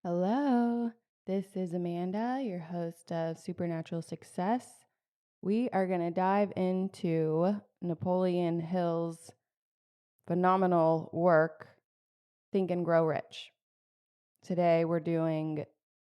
Hello, this is Amanda, your host of Supernatural Success. We are going to dive into Napoleon Hill's phenomenal work, Think and Grow Rich. Today we're doing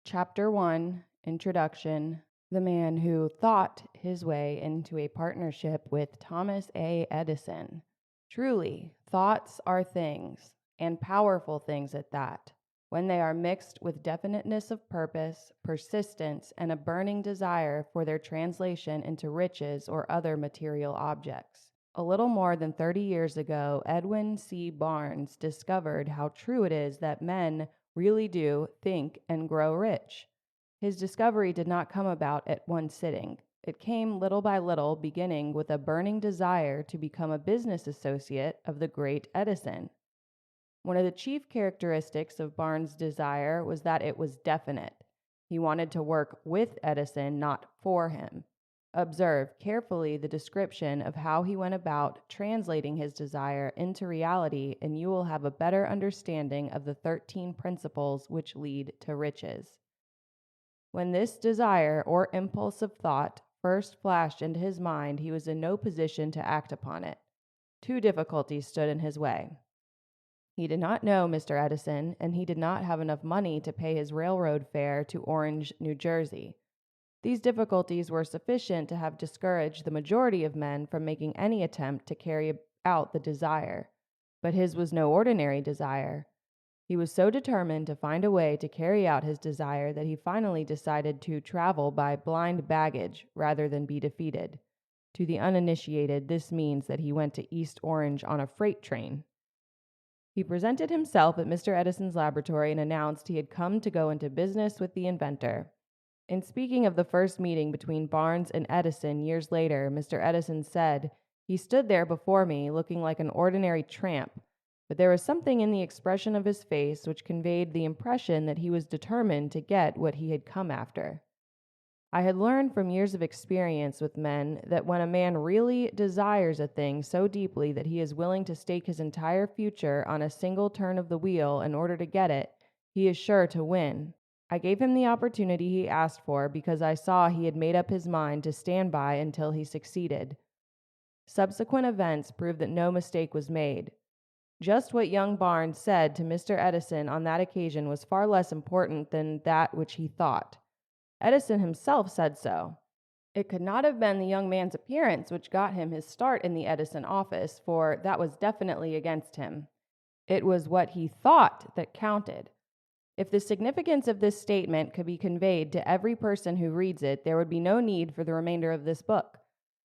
Chapter 1, Introduction, the man who thought his way into a partnership with Thomas A. Edison. Truly, thoughts are things, and powerful things at that, when they are mixed with definiteness of purpose, persistence, and a burning desire for their translation into riches or other material objects. A little more than 30 years ago, Edwin C. Barnes discovered how true it is that men really do think and grow rich. His discovery did not come about at one sitting. It came little by little, beginning with a burning desire to become a business associate of the great Edison. One of the chief characteristics of Barnes' desire was that it was definite. He wanted to work with Edison, not for him. Observe carefully the description of how he went about translating his desire into reality, and you will have a better understanding of the 13 principles which lead to riches. When this desire or impulse of thought first flashed into his mind, he was in no position to act upon it. Two difficulties stood in his way. He did not know Mr. Edison, and he did not have enough money to pay his railroad fare to Orange, New Jersey. These difficulties were sufficient to have discouraged the majority of men from making any attempt to carry out the desire. But his was no ordinary desire. He was so determined to find a way to carry out his desire that he finally decided to travel by blind baggage rather than be defeated. To the uninitiated, this means that he went to East Orange on a freight train. He presented himself at Mr. Edison's laboratory and announced he had come to go into business with the inventor. In speaking of the first meeting between Barnes and Edison years later, Mr. Edison said, "He stood there before me looking like an ordinary tramp, but there was something in the expression of his face which conveyed the impression that he was determined to get what he had come after." I had learned from years of experience with men that when a man really desires a thing so deeply that he is willing to stake his entire future on a single turn of the wheel in order to get it, he is sure to win. I gave him the opportunity he asked for because I saw he had made up his mind to stand by until he succeeded. Subsequent events proved that no mistake was made. Just what young Barnes said to Mr. Edison on that occasion was far less important than that which he thought. Edison himself said so. It could not have been the young man's appearance which got him his start in the Edison office, for that was definitely against him. It was what he thought that counted. If the significance of this statement could be conveyed to every person who reads it, there would be no need for the remainder of this book.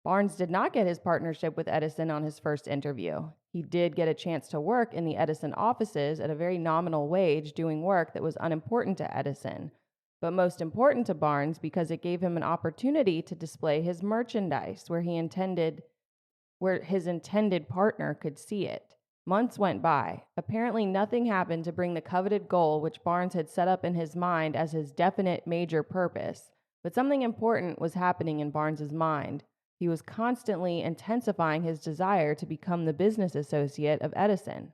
Barnes did not get his partnership with Edison on his first interview. He did get a chance to work in the Edison offices at a very nominal wage, doing work that was unimportant to Edison, but most important to Barnes because it gave him an opportunity to display his merchandise where his intended partner could see it. Months went by. Apparently nothing happened to bring the coveted goal which Barnes had set up in his mind as his definite major purpose, but something important was happening in Barnes's mind. He was constantly intensifying his desire to become the business associate of Edison.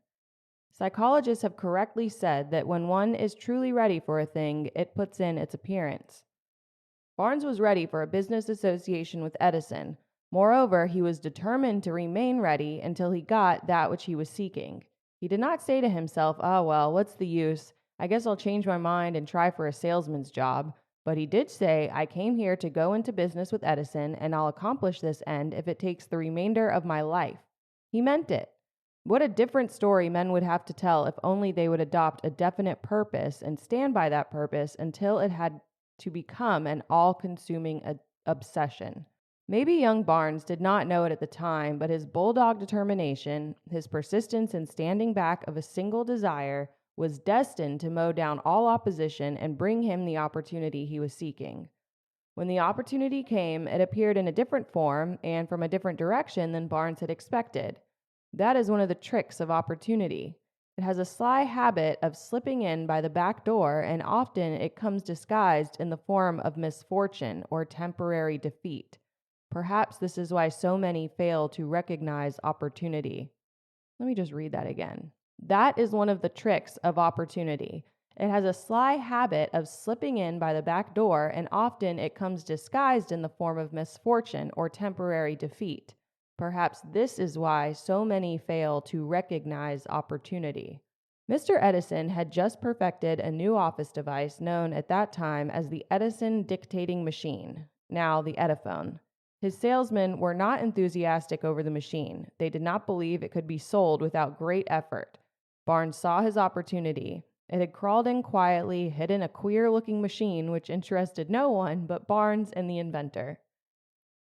Psychologists have correctly said that when one is truly ready for a thing, it puts in its appearance. Barnes was ready for a business association with Edison. Moreover, he was determined to remain ready until he got that which he was seeking. He did not say to himself, "Oh, well, what's the use? I guess I'll change my mind and try for a salesman's job." But he did say, "I came here to go into business with Edison, and I'll accomplish this end if it takes the remainder of my life." He meant it. What a different story men would have to tell if only they would adopt a definite purpose and stand by that purpose until it had to become an all-consuming obsession. Maybe young Barnes did not know it at the time, but his bulldog determination, his persistence in standing back of a single desire, was destined to mow down all opposition and bring him the opportunity he was seeking. When the opportunity came, it appeared in a different form and from a different direction than Barnes had expected. That is one of the tricks of opportunity. It has a sly habit of slipping in by the back door, and often it comes disguised in the form of misfortune or temporary defeat. Perhaps this is why so many fail to recognize opportunity. Let me just read that again. That is one of the tricks of opportunity. It has a sly habit of slipping in by the back door, and often it comes disguised in the form of misfortune or temporary defeat. Perhaps this is why so many fail to recognize opportunity. Mr. Edison had just perfected a new office device known at that time as the Edison dictating machine, now the Ediphone. His salesmen were not enthusiastic over the machine. They did not believe it could be sold without great effort. Barnes saw his opportunity. It had crawled in quietly, hidden a queer-looking machine which interested no one but Barnes and the inventor.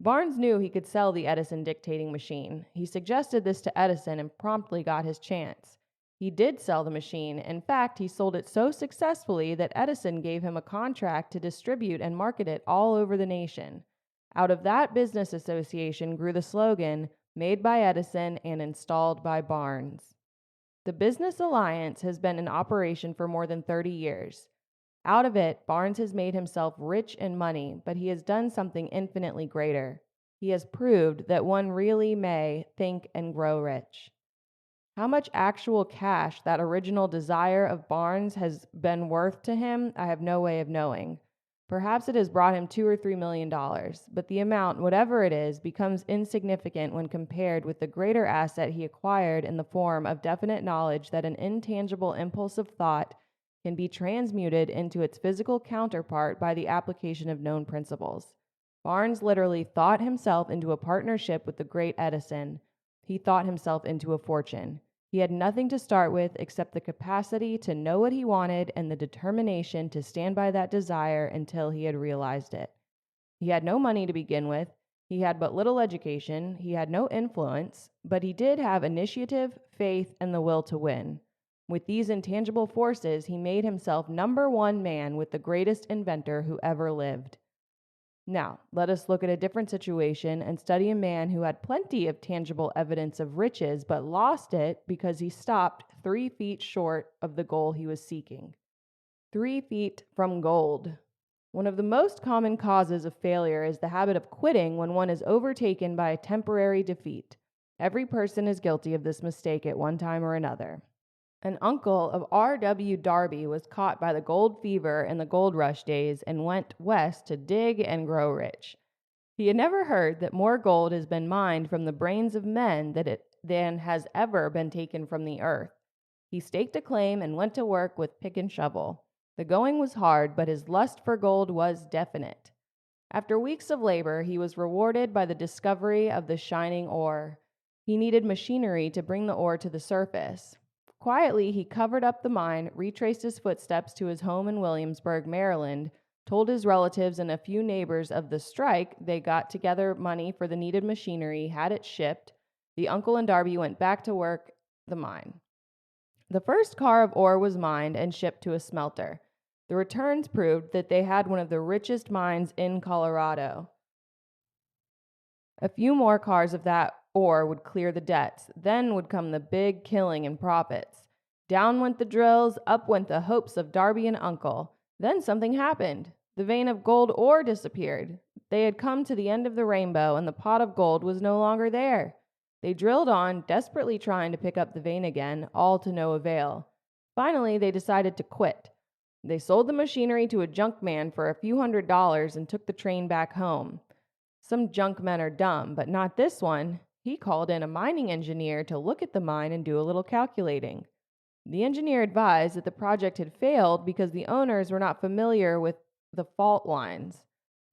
Barnes knew he could sell the Edison dictating machine. He suggested this to Edison and promptly got his chance. He did sell the machine. In fact, he sold it so successfully that Edison gave him a contract to distribute and market it all over the nation. Out of that business association grew the slogan, "Made by Edison and installed by Barnes." The business alliance has been in operation for more than 30 years. Out of it, Barnes has made himself rich in money, but he has done something infinitely greater. He has proved that one really may think and grow rich. How much actual cash that original desire of Barnes has been worth to him, I have no way of knowing. Perhaps it has brought him $2 or $3 million, but the amount, whatever it is, becomes insignificant when compared with the greater asset he acquired in the form of definite knowledge that an intangible impulse of thought can be transmuted into its physical counterpart by the application of known principles. Barnes literally thought himself into a partnership with the great Edison. He thought himself into a fortune. He had nothing to start with except the capacity to know what he wanted and the determination to stand by that desire until he had realized it. He had no money to begin with. He had but little education. He had no influence, but he did have initiative, faith, and the will to win. With these intangible forces, he made himself number one man with the greatest inventor who ever lived. Now, let us look at a different situation and study a man who had plenty of tangible evidence of riches but lost it because he stopped 3 feet short of the goal he was seeking. 3 feet from gold. One of the most common causes of failure is the habit of quitting when one is overtaken by a temporary defeat. Every person is guilty of this mistake at one time or another. An uncle of R.W. Darby was caught by the gold fever in the gold rush days and went west to dig and grow rich. He had never heard that more gold has been mined from the brains of men than has ever been taken from the earth. He staked a claim and went to work with pick and shovel. The going was hard, but his lust for gold was definite. After weeks of labor, he was rewarded by the discovery of the shining ore. He needed machinery to bring the ore to the surface. Quietly, he covered up the mine, retraced his footsteps to his home in Williamsburg, Maryland, told his relatives and a few neighbors of the strike. They got together money for the needed machinery, had it shipped. The uncle and Darby went back to work the mine. The first car of ore was mined and shipped to a smelter. The returns proved that they had one of the richest mines in Colorado. A few more cars of that ore would clear the debts. Then would come the big killing and profits. Down went the drills, up went the hopes of Darby and Uncle. Then something happened. The vein of gold ore disappeared. They had come to the end of the rainbow, and the pot of gold was no longer there. They drilled on, desperately trying to pick up the vein again, all to no avail. Finally, they decided to quit. They sold the machinery to a junk man for a few $100s and took the train back home. Some junk men are dumb, but not this one. He called in a mining engineer to look at the mine and do a little calculating. The engineer advised that the project had failed because the owners were not familiar with the fault lines.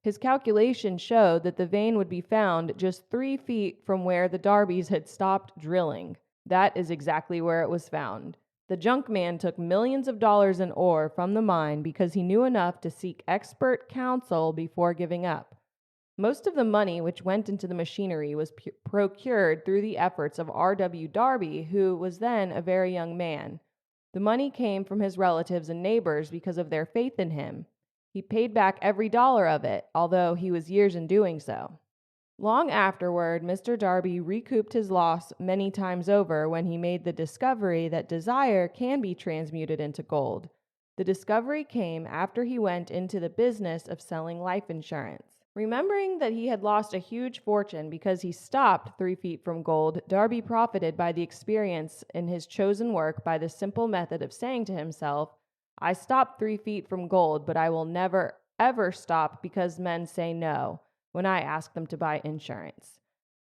His calculation showed that the vein would be found just 3 feet from where the Darbys had stopped drilling. That is exactly where it was found. The junk man took millions of dollars in ore from the mine because he knew enough to seek expert counsel before giving up. Most of the money which went into the machinery was procured through the efforts of R.W. Darby, who was then a very young man. The money came from his relatives and neighbors because of their faith in him. He paid back every dollar of it, although he was years in doing so. Long afterward, Mr. Darby recouped his loss many times over when he made the discovery that desire can be transmuted into gold. The discovery came after he went into the business of selling life insurance. Remembering that he had lost a huge fortune because he stopped 3 feet from gold, Darby profited by the experience in his chosen work by the simple method of saying to himself, I stopped 3 feet from gold, but I will never, ever stop because men say no when I ask them to buy insurance.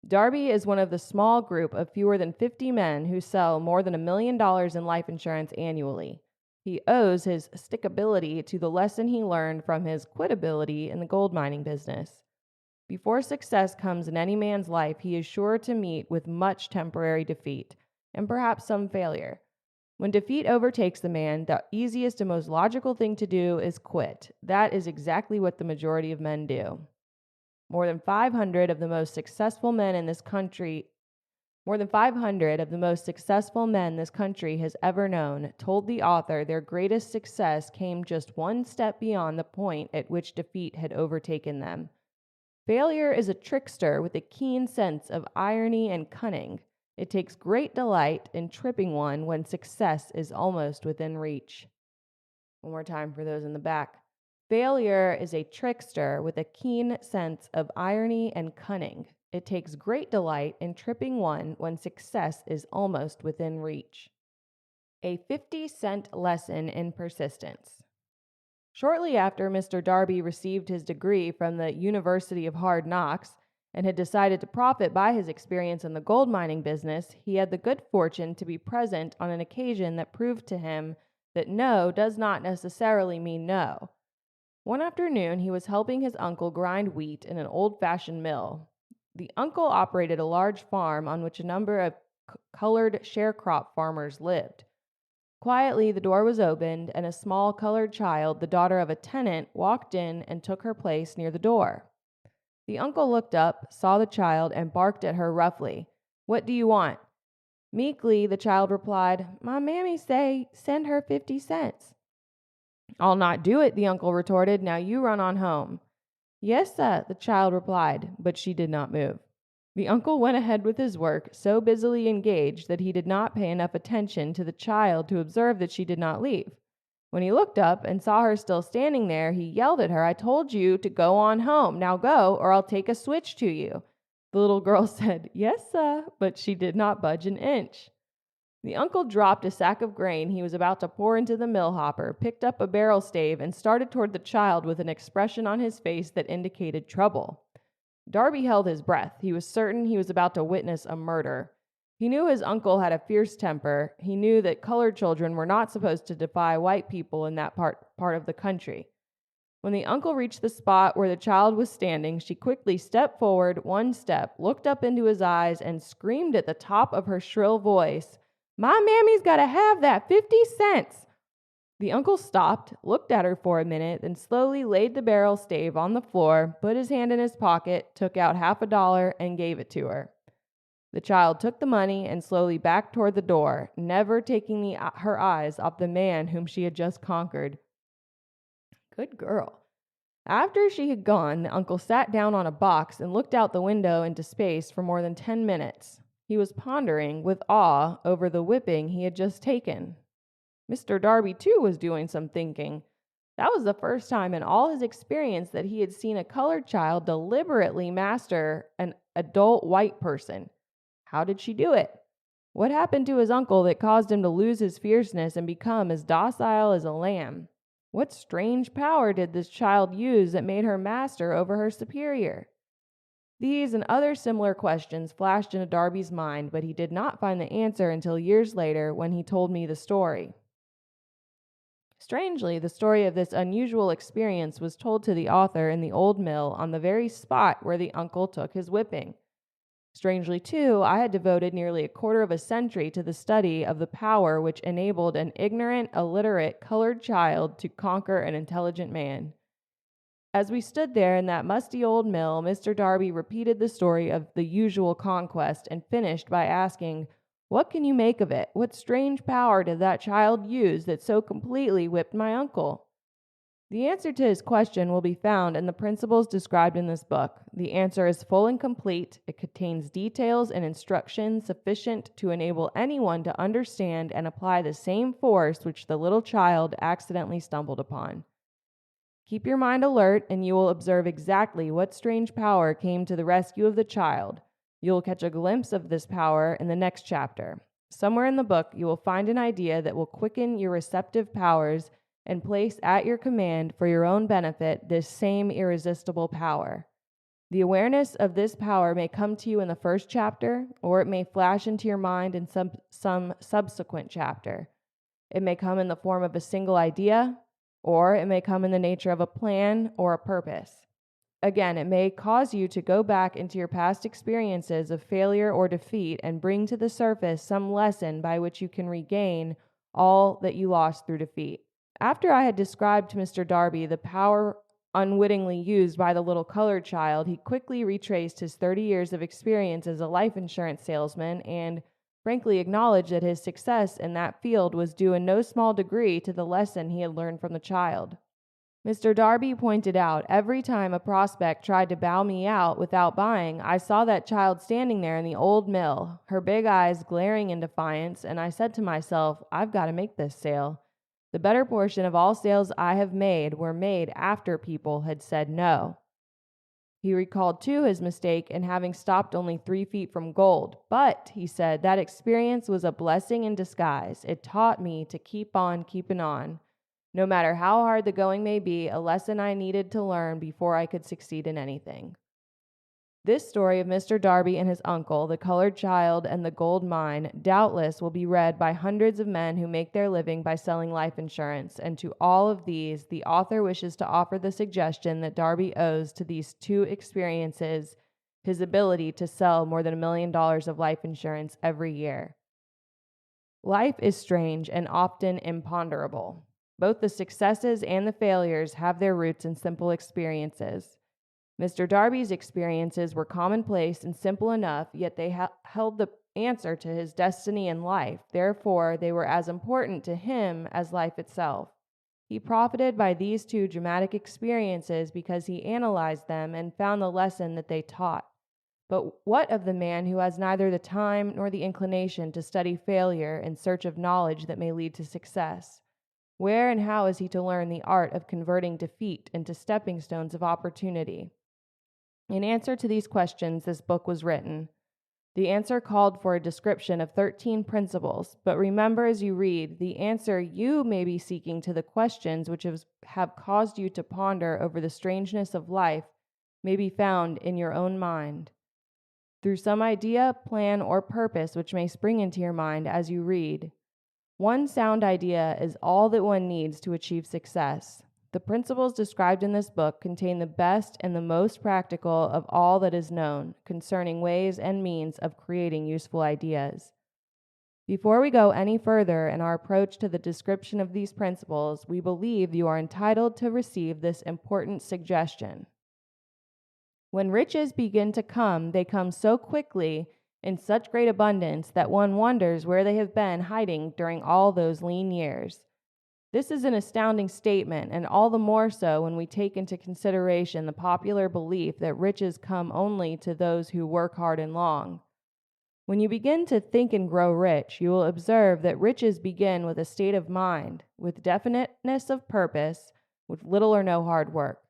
Darby is one of the small group of fewer than 50 men who sell more than $1 million in life insurance annually. He owes his stickability to the lesson he learned from his quitability in the gold mining business. Before success comes in any man's life, he is sure to meet with much temporary defeat and perhaps some failure. When defeat overtakes the man, the easiest and most logical thing to do is quit. That is exactly what the majority of men do. More than 500 of the most successful men this country has ever known told the author their greatest success came just one step beyond the point at which defeat had overtaken them. Failure is a trickster with a keen sense of irony and cunning. It takes great delight in tripping one when success is almost within reach. One more time for those in the back. Failure is a trickster with a keen sense of irony and cunning. It takes great delight in tripping one when success is almost within reach. A 50-cent lesson in persistence. Shortly after Mr. Darby received his degree from the University of Hard Knocks and had decided to profit by his experience in the gold mining business, he had the good fortune to be present on an occasion that proved to him that no does not necessarily mean no. One afternoon, he was helping his uncle grind wheat in an old-fashioned mill. The uncle operated a large farm on which a number of colored sharecrop farmers lived. Quietly, the door was opened, and a small colored child, the daughter of a tenant, walked in and took her place near the door. The uncle looked up, saw the child, and barked at her roughly. "What do you want?" Meekly, the child replied, "My mammy say send her 50 cents. "I'll not do it," the uncle retorted. "Now you run on home." "Yes, sir," the child replied, but she did not move. The uncle went ahead with his work, so busily engaged that he did not pay enough attention to the child to observe that she did not leave. When he looked up and saw her still standing there, he yelled at her, "I told you to go on home. Now go, or I'll take a switch to you." The little girl said, "Yes, sir," but she did not budge an inch. The uncle dropped a sack of grain he was about to pour into the mill hopper, picked up a barrel stave, and started toward the child with an expression on his face that indicated trouble. Darby held his breath. He was certain he was about to witness a murder. He knew his uncle had a fierce temper. He knew that colored children were not supposed to defy white people in that part of the country. When the uncle reached the spot where the child was standing, she quickly stepped forward one step, looked up into his eyes, and screamed at the top of her shrill voice, "My mammy's got to have that 50 cents. The uncle stopped, looked at her for a minute, then slowly laid the barrel stave on the floor, put his hand in his pocket, took out $50 and gave it to her. The child took the money and slowly backed toward the door, never taking her eyes off the man whom she had just conquered. Good girl. After she had gone, the uncle sat down on a box and looked out the window into space for more than 10 minutes. He was pondering with awe over the whipping he had just taken. Mr. Darby, too, was doing some thinking. That was the first time in all his experience that he had seen a colored child deliberately master an adult white person. How did she do it? What happened to his uncle that caused him to lose his fierceness and become as docile as a lamb? What strange power did this child use that made her master over her superior? These and other similar questions flashed into Darby's mind, but he did not find the answer until years later when he told me the story. Strangely, the story of this unusual experience was told to the author in the old mill on the very spot where the uncle took his whipping. Strangely, too, I had devoted nearly a quarter of a century to the study of the power which enabled an ignorant, illiterate, colored child to conquer an intelligent man. As we stood there in that musty old mill, Mr. Darby repeated the story of the usual conquest and finished by asking, "What can you make of it? What strange power did that child use that so completely whipped my uncle?" The answer to his question will be found in the principles described in this book. The answer is full and complete. It contains details and instructions sufficient to enable anyone to understand and apply the same force which the little child accidentally stumbled upon. Keep your mind alert, and you will observe exactly what strange power came to the rescue of the child. You will catch a glimpse of this power in the next chapter. Somewhere in the book, you will find an idea that will quicken your receptive powers and place at your command for your own benefit this same irresistible power. The awareness of this power may come to you in the first chapter, or it may flash into your mind in some subsequent chapter. It may come in the form of a single idea, or it may come in the nature of a plan or a purpose. Again, it may cause you to go back into your past experiences of failure or defeat and bring to the surface some lesson by which you can regain all that you lost through defeat. After I had described to Mr. Darby the power unwittingly used by the little colored child, he quickly retraced his 30 years of experience as a life insurance salesman and frankly acknowledged that his success in that field was due in no small degree to the lesson he had learned from the child. Mr. Darby pointed out, every time a prospect tried to bow me out without buying, I saw that child standing there in the old mill, her big eyes glaring in defiance, and I said to myself, I've got to make this sale. The better portion of all sales I have made were made after people had said no. He recalled, too, his mistake in having stopped only 3 feet from gold. But, he said, that experience was a blessing in disguise. It taught me to keep on keeping on. No matter how hard the going may be, a lesson I needed to learn before I could succeed in anything. This story of Mr. Darby and his uncle, the colored child, and the gold mine doubtless will be read by hundreds of men who make their living by selling life insurance, and to all of these, the author wishes to offer the suggestion that Darby owes to these 2 experiences his ability to sell more than $1 million of life insurance every year. Life is strange and often imponderable. Both the successes and the failures have their roots in simple experiences. Mr. Darby's experiences were commonplace and simple enough, yet they held the answer to his destiny in life. Therefore, they were as important to him as life itself. He profited by these 2 dramatic experiences because he analyzed them and found the lesson that they taught. But what of the man who has neither the time nor the inclination to study failure in search of knowledge that may lead to success? Where and how is he to learn the art of converting defeat into stepping stones of opportunity? In answer to these questions, this book was written. The answer called for a description of 13 principles, but remember as you read, the answer you may be seeking to the questions which have caused you to ponder over the strangeness of life may be found in your own mind. Through some idea, plan, or purpose which may spring into your mind as you read. One sound idea is all that one needs to achieve success. The principles described in this book contain the best and the most practical of all that is known concerning ways and means of creating useful ideas. Before we go any further in our approach to the description of these principles, we believe you are entitled to receive this important suggestion. When riches begin to come, they come so quickly in such great abundance that one wonders where they have been hiding during all those lean years. This is an astounding statement, and all the more so when we take into consideration the popular belief that riches come only to those who work hard and long. When you begin to think and grow rich, you will observe that riches begin with a state of mind, with definiteness of purpose, with little or no hard work.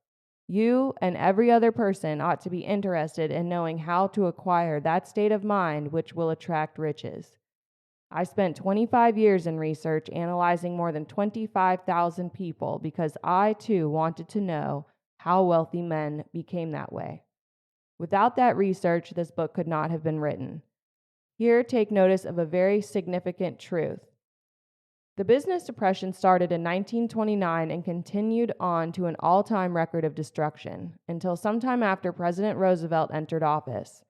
You and every other person ought to be interested in knowing how to acquire that state of mind which will attract riches. I spent 25 years in research analyzing more than 25,000 people because I, too, wanted to know how wealthy men became that way. Without that research, this book could not have been written. Here, take notice of a very significant truth. The business depression started in 1929 and continued on to an all-time record of destruction until sometime after President Roosevelt entered office.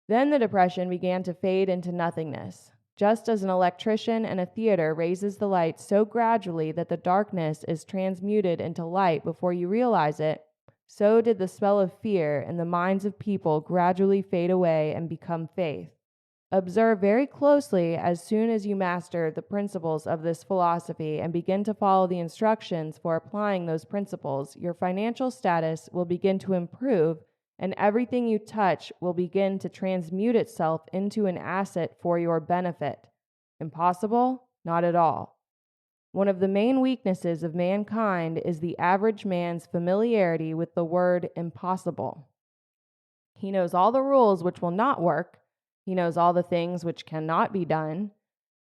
Then the depression began to fade into nothingness. Just as an electrician in a theater raises the light so gradually that the darkness is transmuted into light before you realize it, so did the spell of fear in the minds of people gradually fade away and become faith. Observe very closely as soon as you master the principles of this philosophy and begin to follow the instructions for applying those principles, your financial status will begin to improve and everything you touch will begin to transmute itself into an asset for your benefit. Impossible? Not at all. One of the main weaknesses of mankind is the average man's familiarity with the word impossible. He knows all the rules which will not work. He knows all the things which cannot be done.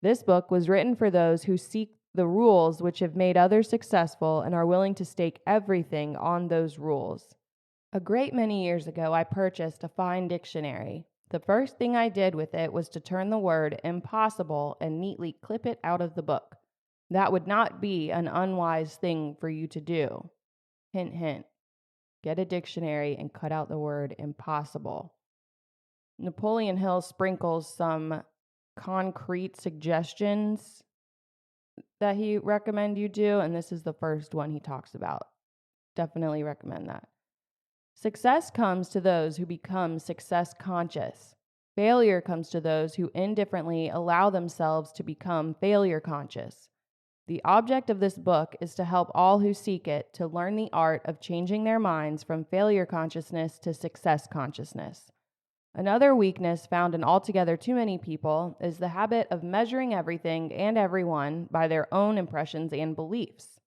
This book was written for those who seek the rules which have made others successful and are willing to stake everything on those rules. A great many years ago, I purchased a fine dictionary. The first thing I did with it was to turn the word impossible and neatly clip it out of the book. That would not be an unwise thing for you to do. Hint, hint. Get a dictionary and cut out the word impossible. Napoleon Hill sprinkles some concrete suggestions that he recommend you do, and this is the first one he talks about. Definitely recommend that. Success comes to those who become success conscious. Failure comes to those who indifferently allow themselves to become failure conscious. The object of this book is to help all who seek it to learn the art of changing their minds from failure consciousness to success consciousness. Another weakness found in altogether too many people is the habit of measuring everything and everyone by their own impressions and beliefs.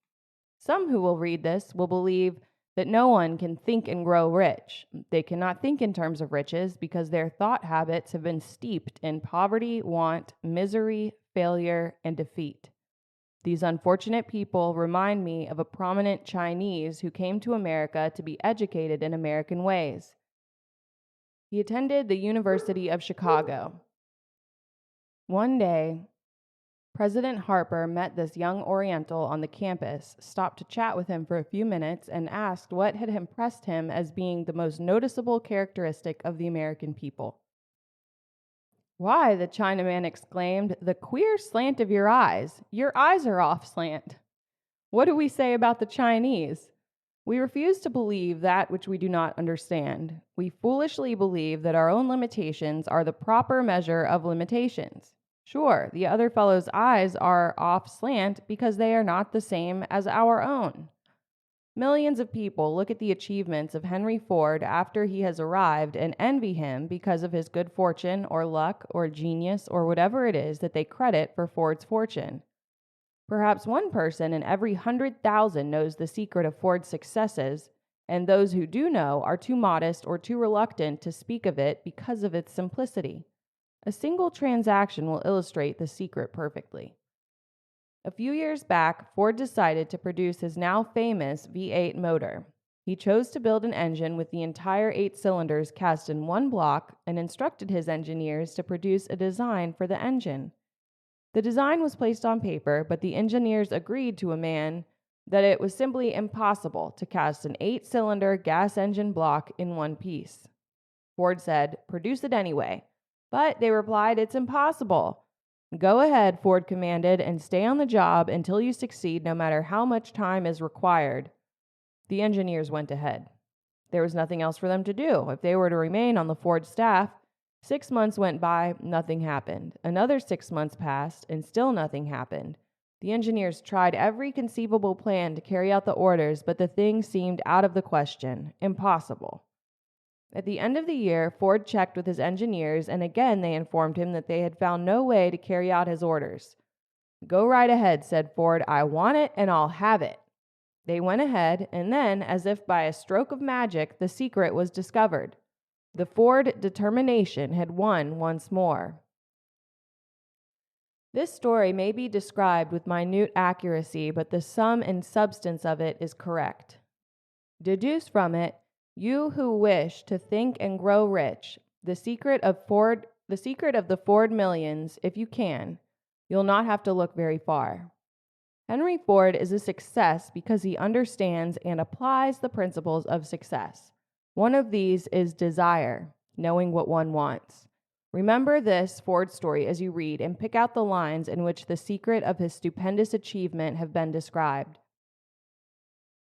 Some who will read this will believe that no one can think and grow rich. They cannot think in terms of riches because their thought habits have been steeped in poverty, want, misery, failure, and defeat. These unfortunate people remind me of a prominent Chinese who came to America to be educated in American ways. He attended the University of Chicago. One day, President Harper met this young Oriental on the campus, stopped to chat with him for a few minutes, and asked what had impressed him as being the most noticeable characteristic of the American people. "Why," the Chinaman exclaimed, "the queer slant of your eyes. Your eyes are off slant." What do we say about the Chinese? We refuse to believe that which we do not understand. We foolishly believe that our own limitations are the proper measure of limitations. Sure, the other fellow's eyes are off slant because they are not the same as our own. Millions of people look at the achievements of Henry Ford after he has arrived and envy him because of his good fortune or luck or genius or whatever it is that they credit for Ford's fortune. Perhaps one person in every 100,000 knows the secret of Ford's successes, and those who do know are too modest or too reluctant to speak of it because of its simplicity. A single transaction will illustrate the secret perfectly. A few years back, Ford decided to produce his now famous V8 motor. He chose to build an engine with the entire 8 cylinders cast in one block and instructed his engineers to produce a design for the engine. The design was placed on paper, but the engineers agreed to a man that it was simply impossible to cast an 8-cylinder gas engine block in one piece. Ford said, "Produce it anyway." But they replied, "It's impossible." "Go ahead," Ford commanded, "and stay on the job until you succeed, no matter how much time is required." The engineers went ahead. There was nothing else for them to do. If they were to remain on the Ford staff, 6 months went by, nothing happened. Another 6 months passed, and still nothing happened. The engineers tried every conceivable plan to carry out the orders, but the thing seemed out of the question, impossible. At the end of the year, Ford checked with his engineers, and again they informed him that they had found no way to carry out his orders. "Go right ahead," said Ford. "I want it, and I'll have it." They went ahead, and then, as if by a stroke of magic, the secret was discovered. The Ford determination had won once more. This story may be described with minute accuracy, but the sum and substance of it is correct. Deduce from it, you who wish to think and grow rich, the secret of the Ford millions, if you can, you'll not have to look very far. Henry Ford is a success because he understands and applies the principles of success. One of these is desire, knowing what one wants. Remember this Ford story as you read and pick out the lines in which the secret of his stupendous achievement have been described.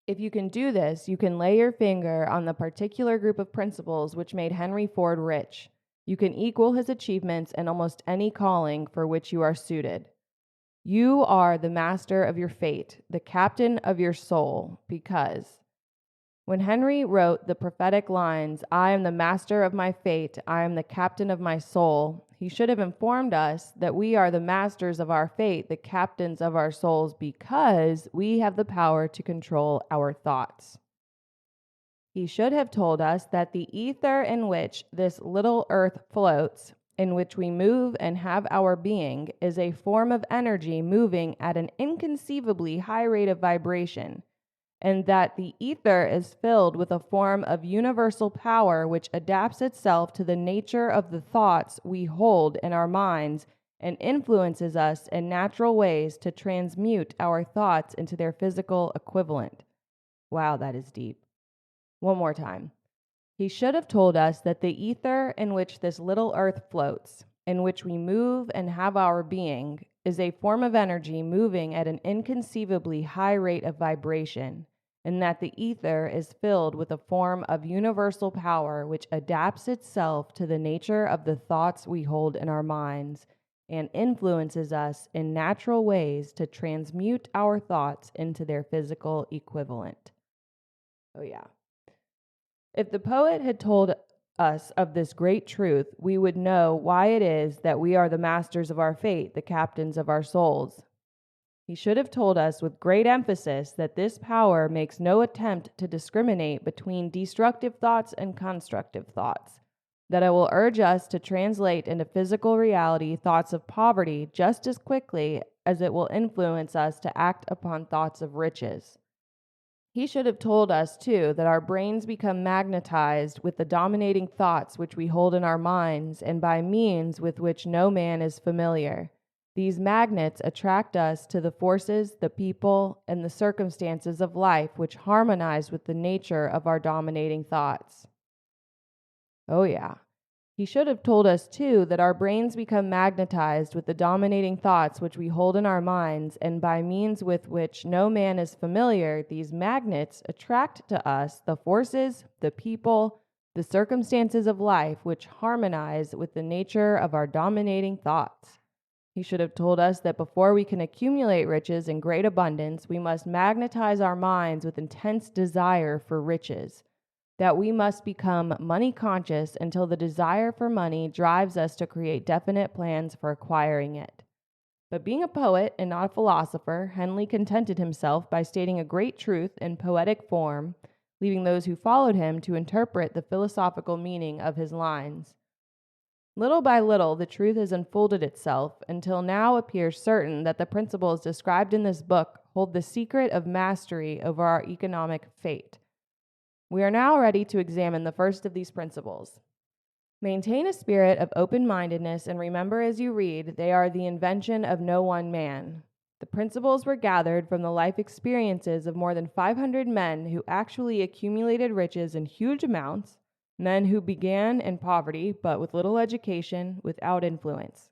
If you can do this, you can lay your finger on the particular group of principles which made Henry Ford rich. You can equal his achievements in almost any calling for which you are suited. You are the master of your fate, the captain of your soul, because when Henry wrote the prophetic lines, "I am the master of my fate, I am the captain of my soul," he should have informed us that we are the masters of our fate, the captains of our souls, because we have the power to control our thoughts. He should have told us that the ether in which this little earth floats in which we move and have our being is a form of energy moving at an inconceivably high rate of vibration, and that the ether is filled with a form of universal power which adapts itself to the nature of the thoughts we hold in our minds and influences us in natural ways to transmute our thoughts into their physical equivalent. Wow, that is deep. One more time. He should have told us that the ether in which this little earth floats, in which we move and have our being, is a form of energy moving at an inconceivably high rate of vibration, and that the ether is filled with a form of universal power which adapts itself to the nature of the thoughts we hold in our minds and influences us in natural ways to transmute our thoughts into their physical equivalent. Oh, yeah. If the poet had told us of this great truth, we would know why it is that we are the masters of our fate, the captains of our souls. He should have told us with great emphasis that this power makes no attempt to discriminate between destructive thoughts and constructive thoughts, that it will urge us to translate into physical reality thoughts of poverty just as quickly as it will influence us to act upon thoughts of riches. He should have told us, too, that our brains become magnetized with the dominating thoughts which we hold in our minds and by means with which no man is familiar. These magnets attract us to the forces, the people, and the circumstances of life which harmonize with the nature of our dominating thoughts. Oh, yeah. He should have told us, too, that our brains become magnetized with the dominating thoughts which we hold in our minds, and by means with which no man is familiar, these magnets attract to us the forces, the people, the circumstances of life which harmonize with the nature of our dominating thoughts. He should have told us that before we can accumulate riches in great abundance, we must magnetize our minds with intense desire for riches, that we must become money conscious until the desire for money drives us to create definite plans for acquiring it. But being a poet and not a philosopher, Henley contented himself by stating a great truth in poetic form, leaving those who followed him to interpret the philosophical meaning of his lines. Little by little, the truth has unfolded itself until now appears certain that the principles described in this book hold the secret of mastery over our economic fate. We are now ready to examine the first of these principles. Maintain a spirit of open-mindedness and remember as you read, they are the invention of no one man. The principles were gathered from the life experiences of more than 500 men who actually accumulated riches in huge amounts, men who began in poverty but with little education, without influence.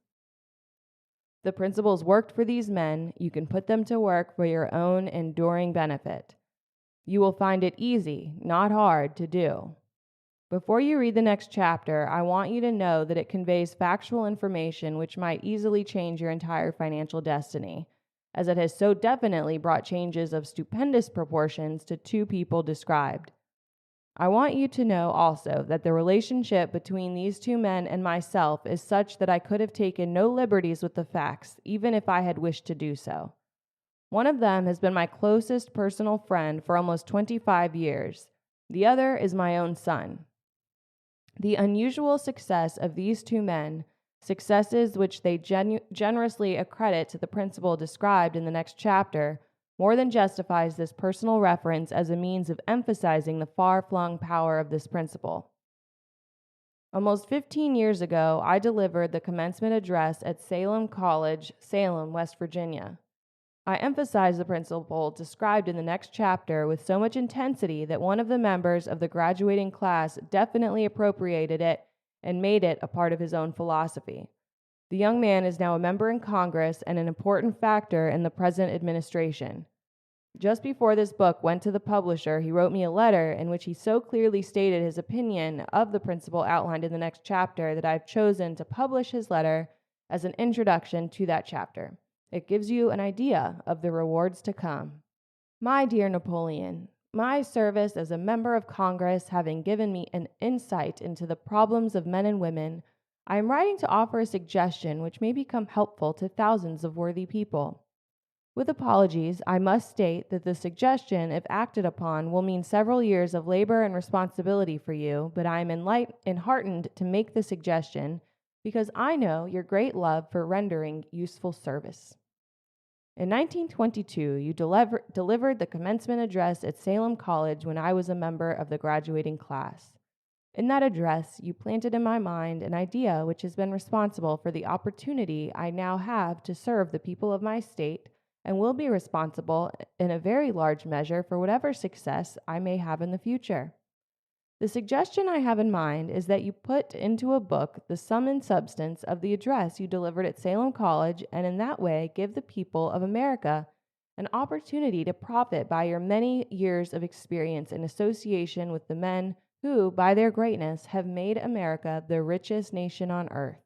The principles worked for these men, you can put them to work for your own enduring benefit. You will find it easy, not hard, to do. Before you read the next chapter, I want you to know that it conveys factual information which might easily change your entire financial destiny, as it has so definitely brought changes of stupendous proportions to two people described. I want you to know also that the relationship between these two men and myself is such that I could have taken no liberties with the facts, even if I had wished to do so. One of them has been my closest personal friend for almost 25 years. The other is my own son. The unusual success of these two men, successes which they generously accredit to the principle described in the next chapter, more than justifies this personal reference as a means of emphasizing the far-flung power of this principle. Almost 15 years ago, I delivered the commencement address at Salem College, Salem, West Virginia. I emphasize the principle described in the next chapter with so much intensity that one of the members of the graduating class definitely appropriated it and made it a part of his own philosophy. The young man is now a member in Congress and an important factor in the present administration. Just before this book went to the publisher, he wrote me a letter in which he so clearly stated his opinion of the principle outlined in the next chapter that I've chosen to publish his letter as an introduction to that chapter. It gives you an idea of the rewards to come. My dear Napoleon, my service as a member of Congress having given me an insight into the problems of men and women, I am writing to offer a suggestion which may become helpful to thousands of worthy people. With apologies, I must state that the suggestion, if acted upon, will mean several years of labor and responsibility for you, but I am enheartened to make the suggestion because I know your great love for rendering useful service. In 1922, you delivered the commencement address at Salem College when I was a member of the graduating class. In that address, you planted in my mind an idea which has been responsible for the opportunity I now have to serve the people of my state and will be responsible in a very large measure for whatever success I may have in the future. The suggestion I have in mind is that you put into a book the sum and substance of the address you delivered at Salem College, and in that way give the people of America an opportunity to profit by your many years of experience in association with the men who, by their greatness, have made America the richest nation on earth.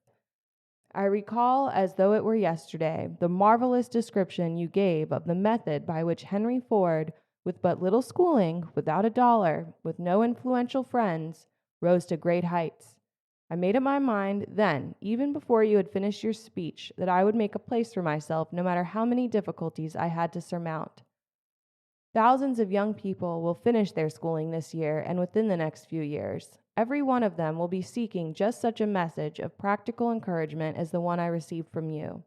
I recall, as though it were yesterday, the marvelous description you gave of the method by which Henry Ford, with but little schooling, without a dollar, with no influential friends, rose to great heights. I made up my mind then, even before you had finished your speech, that I would make a place for myself no matter how many difficulties I had to surmount. Thousands of young people will finish their schooling this year and within the next few years. Every one of them will be seeking just such a message of practical encouragement as the one I received from you.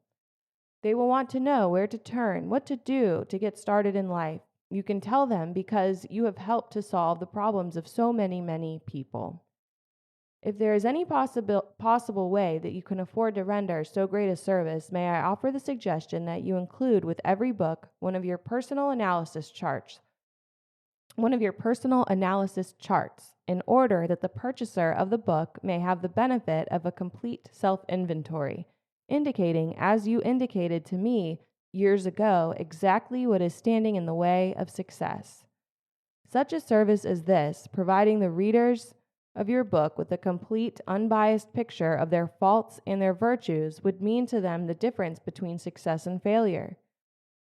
They will want to know where to turn, what to do to get started in life. You can tell them because you have helped to solve the problems of so many people. If there is any possible way that you can afford to render so great a service, may I offer the suggestion that you include with every book one of your personal analysis charts, in order that the purchaser of the book may have the benefit of a complete self-inventory, indicating, as you indicated to me years ago, exactly what is standing in the way of success. Such a service as this, providing the readers of your book with a complete, unbiased picture of their faults and their virtues, would mean to them the difference between success and failure.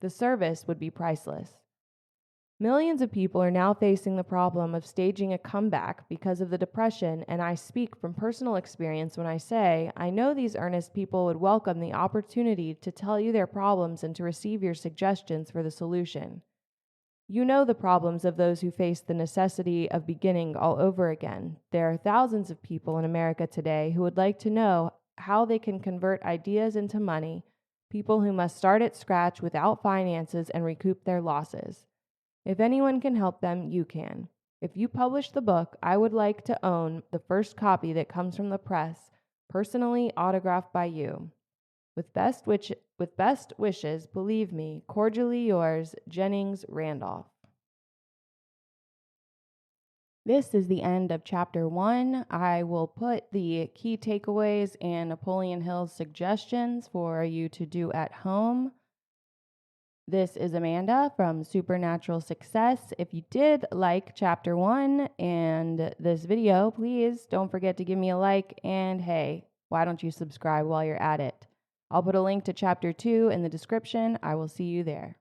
The service would be priceless. Millions of people are now facing the problem of staging a comeback because of the Depression, and I speak from personal experience when I say I know these earnest people would welcome the opportunity to tell you their problems and to receive your suggestions for the solution. You know the problems of those who face the necessity of beginning all over again. There are thousands of people in America today who would like to know how they can convert ideas into money, people who must start at scratch without finances and recoup their losses. If anyone can help them, you can. If you publish the book, I would like to own the first copy that comes from the press, personally autographed by you. With best wishes, believe me, cordially yours, Jennings Randolph. This is the end of Chapter 1. I will put the key takeaways and Napoleon Hill's suggestions for you to do at home. This is Amanda from Supernatural Success. If you did like Chapter 1 and this video, please don't forget to give me a like, and hey, why don't you subscribe while you're at it? I'll put a link to Chapter 2 in the description. I will see you there.